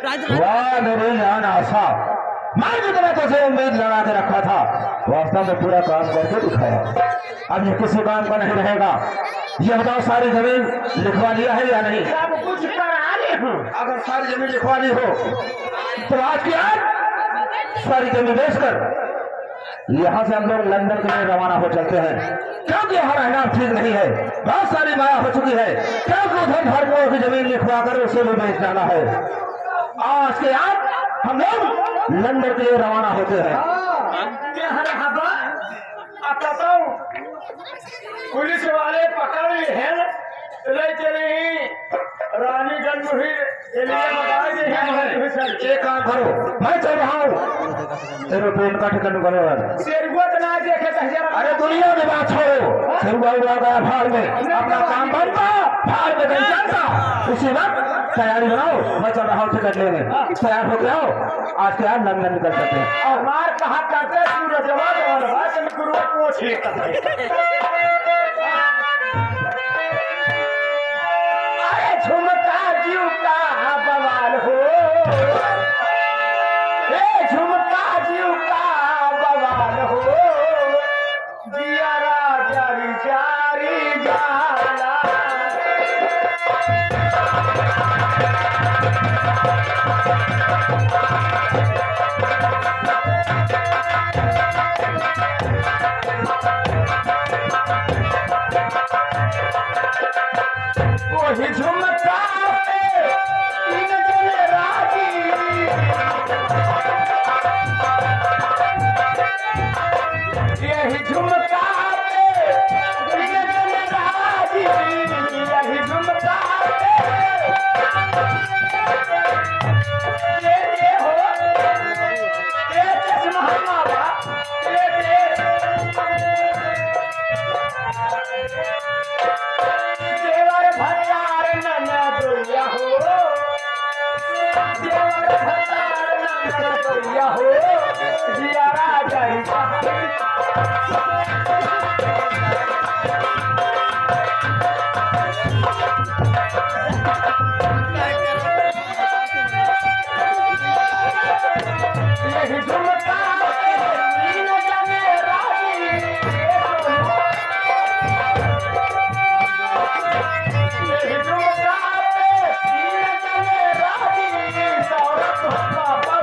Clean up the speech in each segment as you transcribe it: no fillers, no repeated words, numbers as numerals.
वाह मेरे जान आशा, मैं जितना तुझे उम्मीद लगा के रखा था वास्तव में पूरा काम करके दिखाया। अब ये किसी काम का नहीं रहेगा। ये बताओ सारी जमीन लिखवा लिया है या नहीं? सब कुछ करा ली हूँ। अगर सारी जमीन लिखवा ली हो तो आज की आज सारी जमीन बेचकर यहाँ से हम लोग लंदन के लिए रवाना हो चलते हैं, क्योंकि यहाँ रहना ठीक नहीं है। बहुत सारी माया हो चुकी है, क्योंकि उधर हर की जमीन लिखवा कर उसे भी बेच जाना है। आज के आज हम लोग लंदन के लिए रवाना होते हैं। पुलिस वाले पकड़ ली है, ले चले ही रानीगंज हुई। एक काम करो, मैं चल रहा हूँ एरोप्लेन का टिकट करो। ना देखे। अरे दुनिया की बात छोड़ो, सिरुआ उड़ा गया भाड़ में, अपना काम बनता भाड़ में नहीं जाता। उसी वक्त तैयारी बनाओ, मैं चल रहा हूँ टिकट लेने। तैयार हो गया हो, आज के आज लंदन निकल सकते हैं। और मार कहा करते अरे झुमका जीव का बवाल हो, झुमका जीव का बवाल हो, जियारा जारी जारी जाला। वही झुमका तीन जने राजी, यही झुमका तीन जने राजी, यही झुमका ये हो ये चश्मा बाबा देवर भतार नन्ना दोया हो, देवर भतार नन्ना दोया हो, जियारा जारी यही झुमका तीन जने राजी, यही झुमका तीन जने राजी, सौरभ बाबा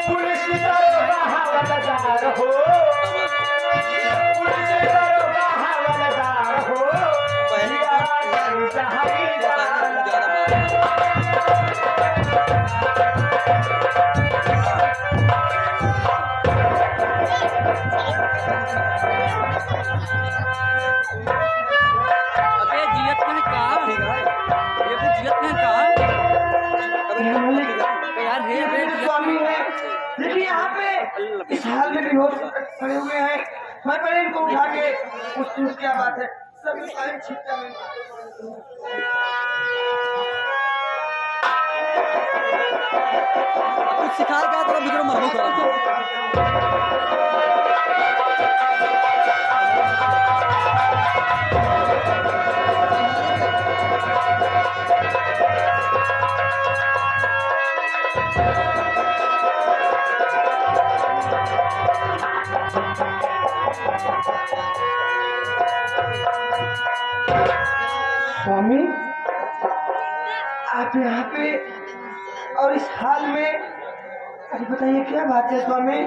पुलिस दरोगा हवलदार हो, पुलिस दरोगा हवलदार हो, जियारा जारी जहां अबे जियत में कहा ये भी जियत में कहा यार हे बे स्वामी है, लेकिन यहाँ पे इस हाल में भी हो खड़े हुए हैं। मैं पहले इनको उठा के पूछ क्या बात है। सब सारे छिपता में कुछ सिखा क्या तेरा बिगड़ मालूम करा स्वामी आप यहाँ पे और इस हाल में, अरे बताइए क्या बात है स्वामी।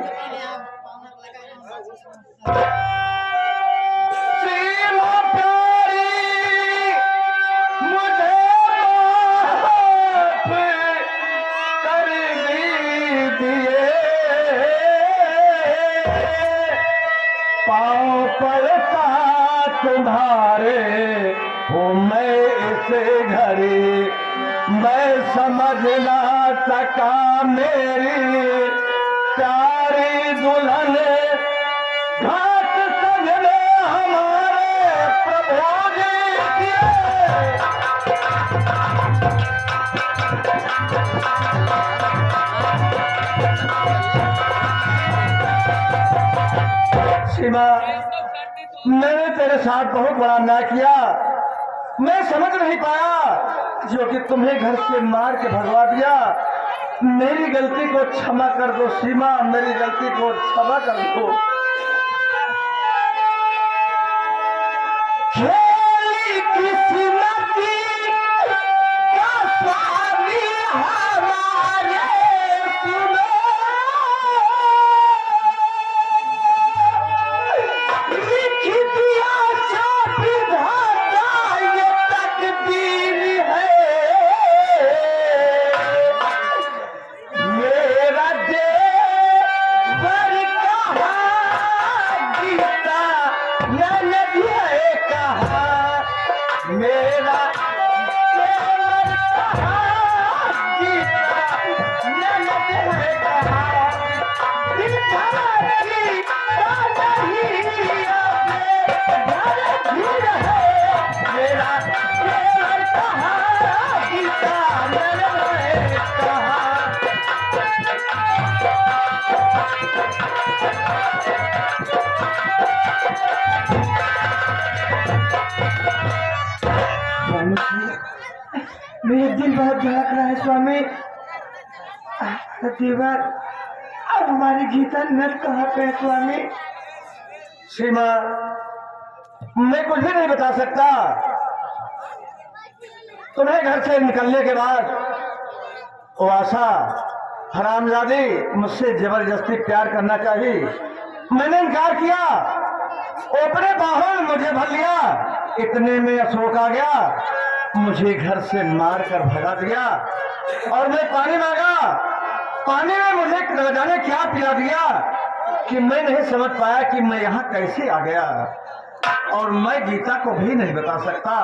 पाँव पड़ता तुम्हारे हूँ मैं इस घड़ी, मैं समझ ना सका मेरी प्यारी दुल्हन घाट सजने हमारे प्रभु जी के। सीमा, मैंने तेरे साथ बहुत बड़ा अन्याय किया, मैं समझ नहीं पाया जो कि तुम्हें घर से मार के भगवा दिया। मेरी गलती को क्षमा कर दो सीमा, मेरी गलती को क्षमा कर दो। खेली किस्मती का स्वामी हमारे सुनो, लिख दिया जो विधाता ये तकदीर है। मेरा देवर कहा गीता मैंने भी है कहा, मेरा देवर कहा गीता मैंने भी है कहा। दिल धड़की तो नहीं अब घर है, मेरा देवर कहा गीता मैंने भी है कहा। स्वामी जी, मेरे दिल बहुत धड़क रहा है स्वामी। देवर, अब हमारी गीता नट कहाँ पे है स्वामी? सीमा, मैं कुछ भी नहीं बता सकता। तुम्हें घर से निकलने के बाद वो आशा हरामजादी मुझसे जबरदस्ती प्यार करना चाहिए, मैंने इनकार किया। अपने बाहों में मुझे भर लिया। इतने में अशोक आ गया, मुझे घर से मार कर भगा दिया और मैं पानी मांगा। पानी में मुझे न जाने क्या पिला दिया कि मैं नहीं समझ पाया कि मैं यहाँ कैसे आ गया। और मैं गीता को भी नहीं बता सकता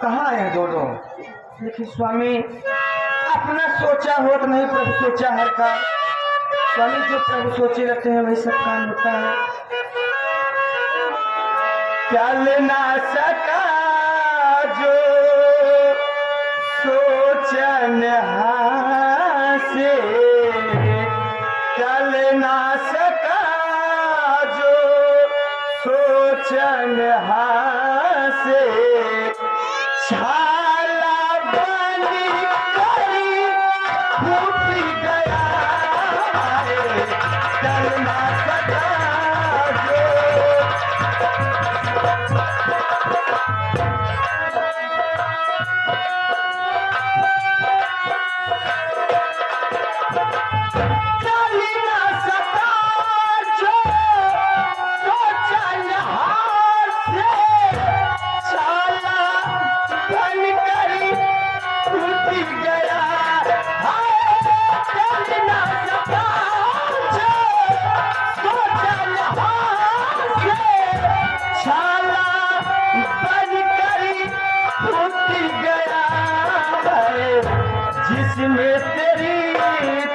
कहाँ आए दोनों। देखिए स्वामी, अपना सोचा हो तो नहीं, प्रभु सोचा हर का। स्वामी, जो प्रभु सोचे रहते हैं वही सब काम होता है। चल ना सका जो सोचन हासे, चल ना सका जो सोचन हासे। छाला बनी करी फूट गया है, चल ना सका जो। जिसमें तेरी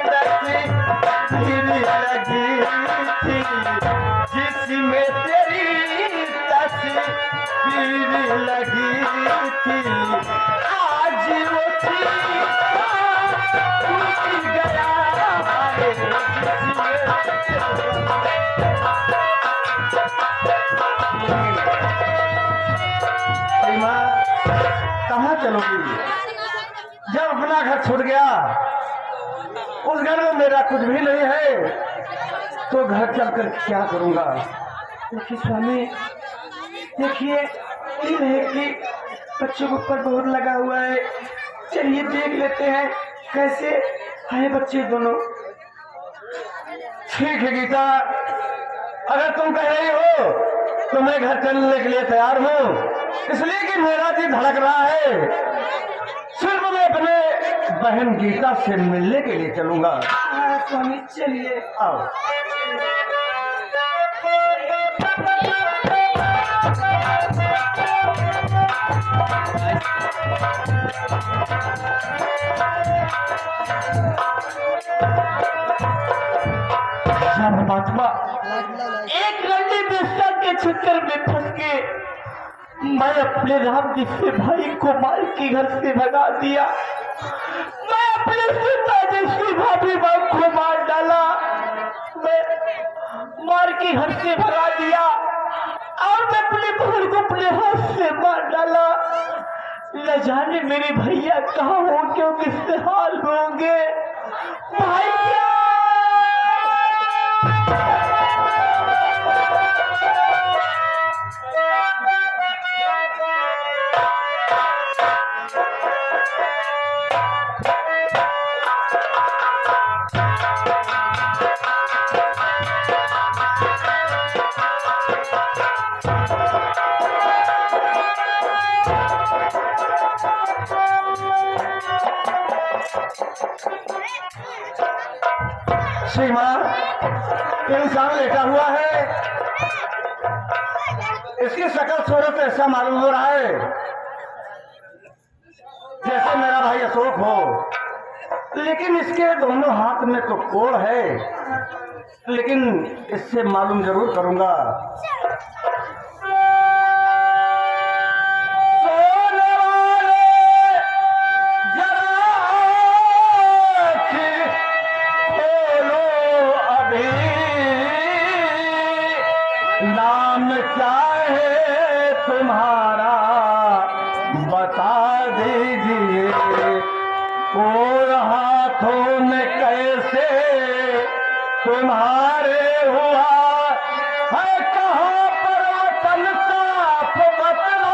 तस्वीर लगी थी, जिसमें तेरी तस्वीर लगी थी, आज वो टूट गया है। कहाँ चलोगी? जब अपना घर छूट गया, उस घर में मेरा कुछ भी नहीं है, तो घर चलकर क्या करूंगा? देखिए स्वामी, देखिए दिल है कि बच्चों के ऊपर बहुत लगा हुआ है। चलिए देख लेते हैं कैसे है बच्चे दोनों। ठीक है गीता, अगर तुम कह रही हो तो मैं घर चलने के लिए तैयार हूँ, इसलिए कि मेरा दिल धड़क रहा है। सिर्फ मैं अपने बहन गीता से मिलने के लिए चलूंगा। स्वामी चलिए, आओ। परमात्मा, एक गंदी बिस्तर के चक्कर में फंस के मैं अपने राम जिससे भाई को मार के घर से भगा दिया। मैं अपने सीता जैसी भाभी बाप को मार डाला, मैं मार के घर से भगा दिया और मैं अपने बहन को अपने हाथ से मार डाला। न जाने मेरे भैया कहाँ होंगे, किससे हाल होंगे। भैया सीमा, इंसान लेटा हुआ है, इसकी शकल सूरत ऐसा मालूम हो रहा है जैसे मेरा भाई अशोक हो, लेकिन इसके दोनों हाथ में तो कोड़ है, लेकिन इससे मालूम जरूर करूंगा। नाम क्या है तुम्हारा बता दीजिए, और हाथों में कैसे तुम्हारे हुआ है, कहाँ पर वतन साफ बतलाइए।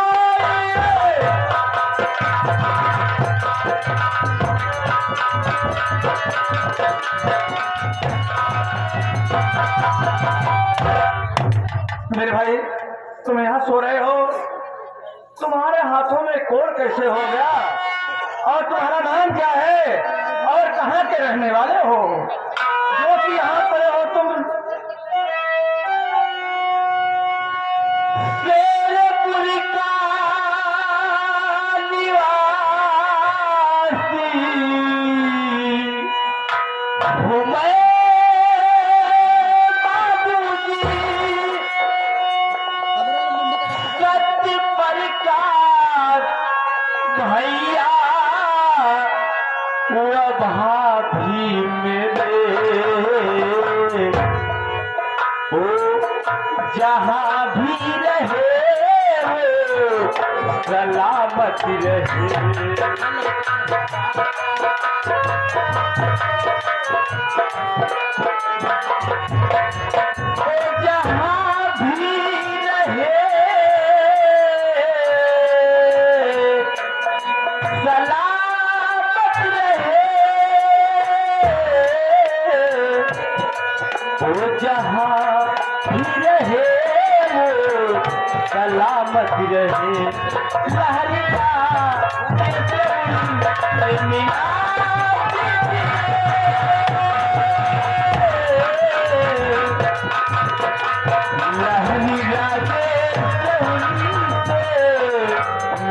मेरे भाई, तुम यहाँ सो रहे हो, तुम्हारे हाथों में कोड़ कैसे हो गया, और तुम्हारा नाम क्या है, और कहाँ के रहने वाले हो जो कि यहाँ पड़े हो तुम? शेरपुरी का निवासी हूँ मैं भैया, अब हाथी मेरे ओ जहाँ भी रहे सलामत रहे। जहाँ भी रहे सलामत रहे, वो जहाँ भी रहे वो सलामत रहे। लहरिया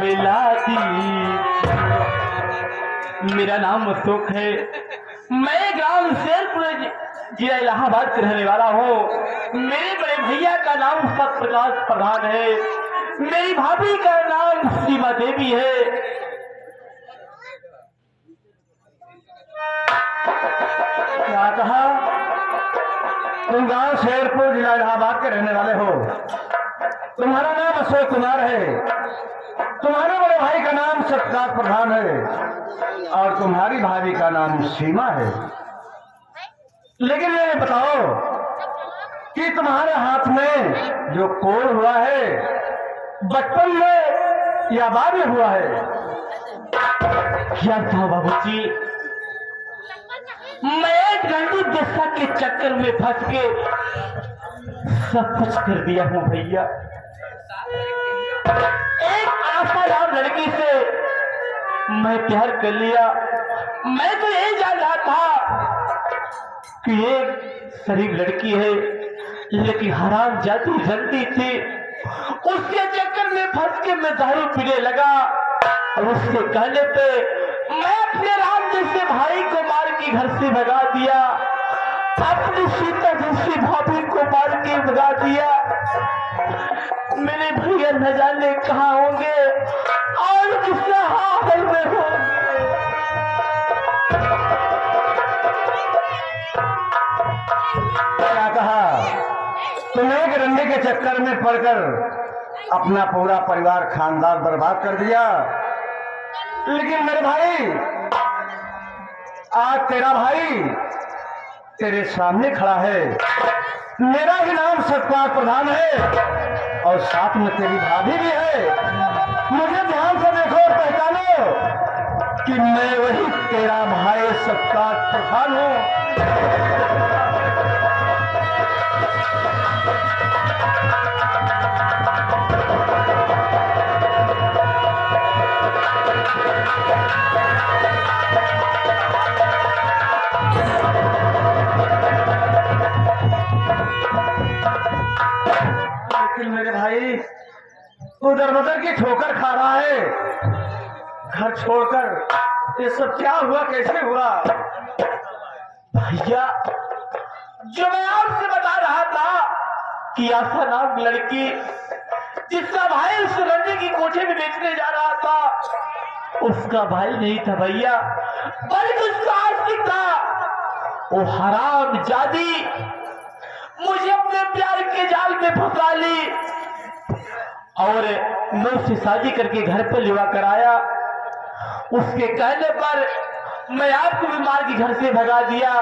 मिला दी। मेरा नाम अशोक है, मैं ग्राम शेरपुर जिला इलाहाबाद से रहने वाला हूँ। मेरे बड़े भैया का नाम सत्यप्रकाश प्रधान है, मेरी भाभी का नाम सीमा देवी है। क्या कहा? तुम गांव शेरपुर जिला इलाहाबाद के रहने वाले हो, तुम्हारा नाम अशोक कुमार है, तुम्हारे बड़े भाई का नाम सत्यप्रकाश प्रधान है, और तुम्हारी भाभी का नाम सीमा है। लेकिन ये बताओ कि तुम्हारे हाथ में जो कोड़ हुआ है बचपन में या बाद में हुआ है? क्या था बाबूजी? मैं गंडू दशा के चक्कर में फंस के सब कुछ कर दिया हूँ भैया। एक आसाराम लड़की से मैं प्यार कर लिया। मैं तो यही जान रहा था कि एक शरीफ लड़की है, लेकिन हराम जाती जनती थी। उसके चक्कर में फंस के मैं दारू पीने लगा, और उसके कहने पे मैं अपने राम जैसे भाई को मार के घर से भगा दिया, अपनी सीता जैसी भाभी को मार के भगा दिया। मेरे भैया न जाने कहाँ होंगे और किस हाल में होंगे। क्या कहा? तुम एक रंडे के चक्कर में पड़कर अपना पूरा परिवार खानदान बर्बाद कर दिया, लेकिन मेरे भाई, आज तेरा भाई तेरे सामने खड़ा है। मेरा ही नाम सतपाल प्रधान है और साथ में तेरी भाभी भी है। मुझे ध्यान से देखो और पहचानो कि मैं वही तेरा भाई सतपाल प्रधान हूँ। लेकिन मेरे भाई, उधर उधर की ठोकर खा रहा है, घर छोड़कर। ये सब क्या हुआ, कैसे हुआ? भैया, जो मैं आपसे बता रहा था कि आशा नाम लड़की जिसका भाई उस रंजे की कोठे में बेचने जा रहा था, उसका भाई नहीं था भैया, बल्कि उसका आशिक था। वो हराम जादी मुझे अपने प्यार के जाल में फंसा ली और मैं उससे शादी करके घर पर लिवा कर आया। उसके कहने पर मैं आपको भी मार के घर से भगा दिया,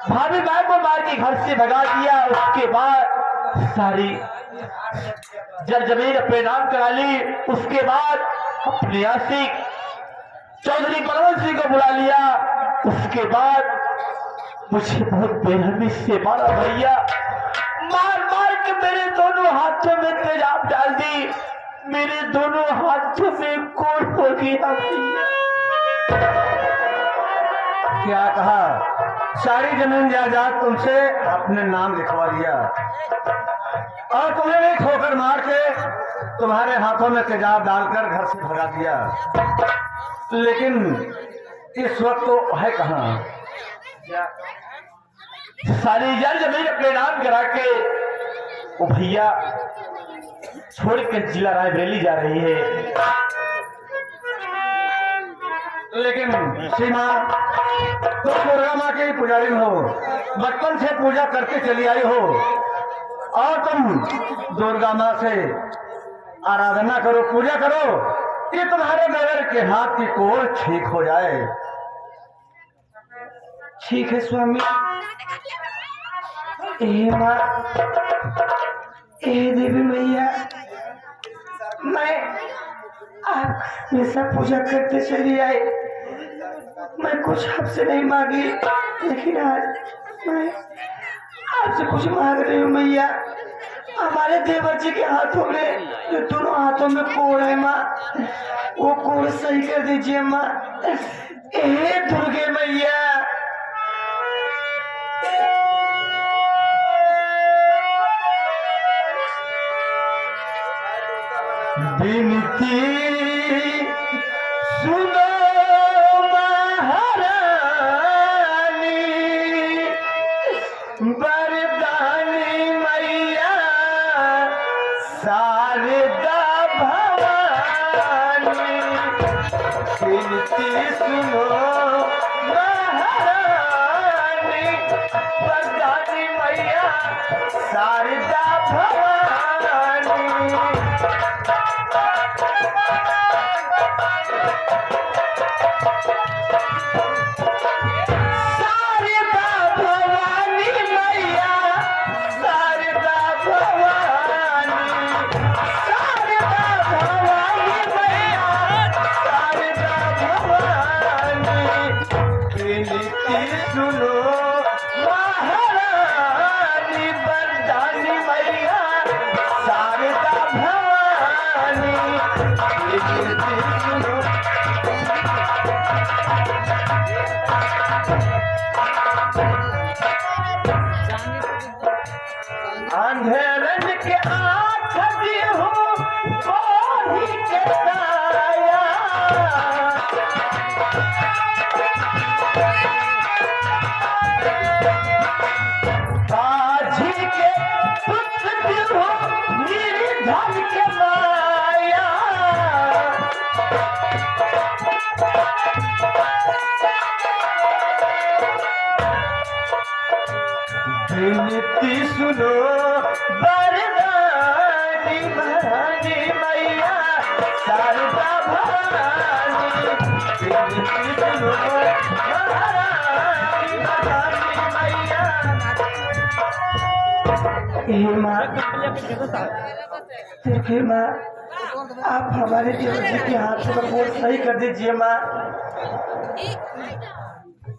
भाभी भाई को मार के घर से भगा दिया। उसके बाद सारी जर जमीन अपने नाम करा ली। उसके बाद अपने आशिक चौधरी बलवंत सिंह को बुला लिया। उसके बाद मुझे बहुत बेरहमी से मारा भैया, मार मार के मेरे दोनों हाथों में तेजाब डाल दी। मेरे दोनों हाथों में कोड़ हो गया भैया। क्या कहा? सारी जमीन जायदाद तुमसे अपने नाम लिखवा लिया और तुम्हें भी ठोकर मार के तुम्हारे हाथों में तेजाब डालकर घर से भगा दिया। लेकिन इस वक्त तो है कहाँ? सारी जर जमीन अपने नाम करा के वो भैया छोड़कर जिला रायबरेली जा रही है। लेकिन सीमा, तुम दुर्गा माँ की पुजारी हो, बचपन से पूजा करके चली आई हो और तुम दुर्गा माँ से आराधना करो, पूजा करो कि तुम्हारे नगर के हाथ की कोड़ ठीक हो जाए। ठीक है स्वामी। ए माँ, ए देवी मैया, मैं हमेशा पूजा करते चली आई। मैं कुछ आपसे नहीं मांगी, लेकिन आज मैं आपसे कुछ मांग रही हूँ मैया। हमारे देवर जी के हाथों में, जो दोनों हाथों में कोड़ है माँ, वो कोड़ सही कर दीजिए माँ। ए दुर्गे मैया। विनती सुनो महारानी, वरदानी मैया शारदा भवानी। विनती सुनो महारानी, वरदानी मैया शारदा भवानी। अंधेरन के आँख दी हूँ कोही के साया, बाजी के पुत्र दी हूँ निर्धन के माया। विनती सुनो वरदानी भवानी मैया शारदा भवानी। ये माँ, देखिए माँ, आप हमारे देवर जी के हाथ से रिपोर्ट सही कर दीजिए माँ।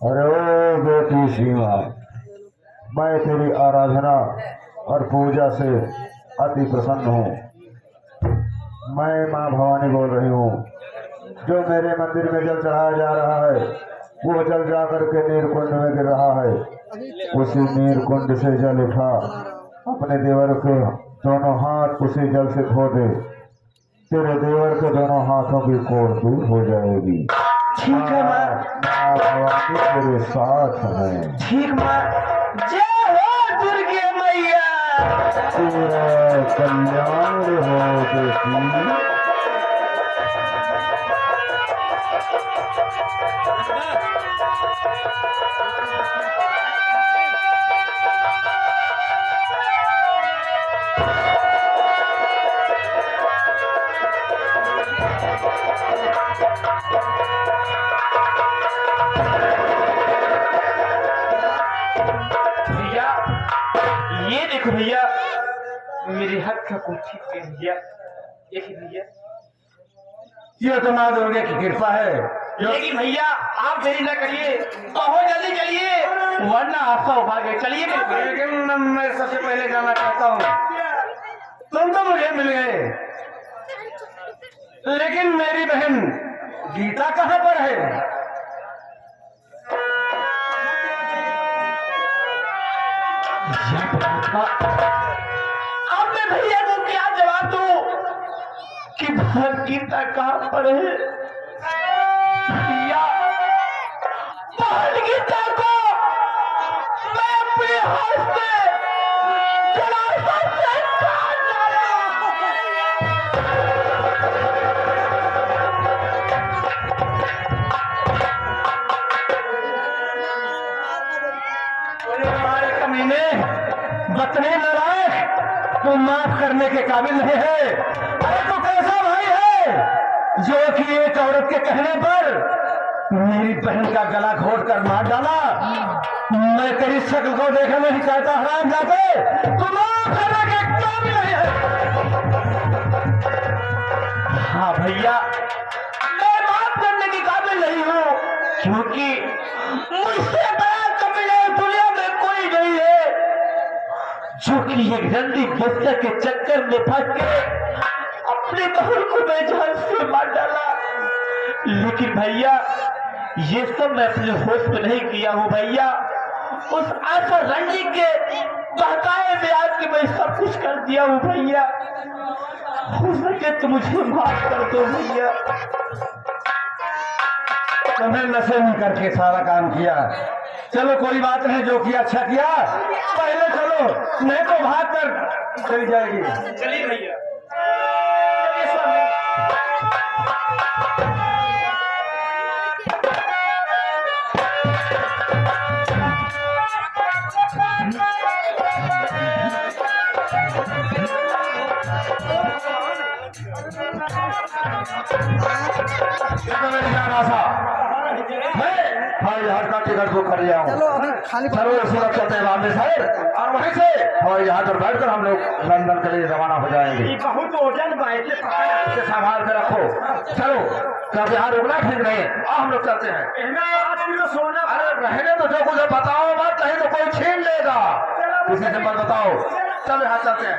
अरे ओ बेटी सीमा, मैं तेरी आराधना और पूजा से अति प्रसन्न हूँ। मैं माँ भवानी बोल रही हूँ। जो मेरे मंदिर में जल चढ़ाया जा रहा है वो जल जा करके नीरकुंड में गिर रहा है। उसी नीरकुंड से जल उठा, अपने देवर के दोनों हाथ उसी जल से धो दे। तेरे देवर के दोनों हाथों की कोड़ दूर हो जाएगी। ठीक है माँ। माँ भवानी तेरे साथ है। ठीक माँ। जय हो दुर्गे मैया। तेरा कल्याण हो बेटी। भैया, ये देखो भैया, मेरे हाथ का कुर्सी पे भैया, देखिए भैया, ये तो माँ दुर्गा की कृपा है। लेकिन भैया आप देरी न करिए, बहुत जल्दी चलिए, वरना आपका उभागे। चलिए। लेकिन मैं सबसे पहले जाना चाहता हूँ। तुम तो मुझे मिल गए, लेकिन मेरी बहन गीता कहाँ पर है? अब मैं भैया को क्या जवाब दूं कि बहन गीता कहाँ पर है? भैया, बहन गीता को मैं अपने हाथ से जलाशय से काट डाला। हमारे कमीने बतने नारायण, तू माफ करने के काबिल नहीं है। अरे तू कैसा भाई है जो कि एक औरत के कहने पर मेरी बहन का गला घोट कर मार डाला? मैं तेरी शक्ल को देखना नहीं चाहता हराम जाते, तू माफ करने के काबिल नहीं है। हाँ भैया, मैं माफ करने के काबिल नहीं हूँ, क्योंकि मुझसे बड़ा कमीना दुनिया में कोई नहीं है जो कि एक गंदी बस्तर के चक्कर में फंस के अपने बहन को बेजान से मार डाला। लेकिन भैया, ये सब मैं अपने होश में नहीं किया हूँ भैया। उस आशा रंडी के बहकाए में आके मैं सब कुछ कर दिया हूँ भैया। हो सके तो मुझे माफ कर दो भैया। तुमने नशे में करके सारा काम किया, चलो कोई बात नहीं, जो किया अच्छा किया। पहले चलो, नहीं तो भाग कर चली जाएगी। चलिए भैया। मैं जहाज का टिकट बुक कर लिया हूँ। चलो सूरत चलते हैं बाम्बे शहर, और वहीं से हवाई जहाज पर बैठकर हम लोग लंदन के लिए रवाना हो जाएंगे। बहुत वजन बाइक संभाल के रखो। चलो, कब यहाँ रुकना ठीक नहीं है। हम लोग चलते हैं। अरे रहने तो जो कुछ बताओ मत, कहीं तो कोई छीन लेगा। किसी से मत बताओ। चलो यहाँ चलते हैं।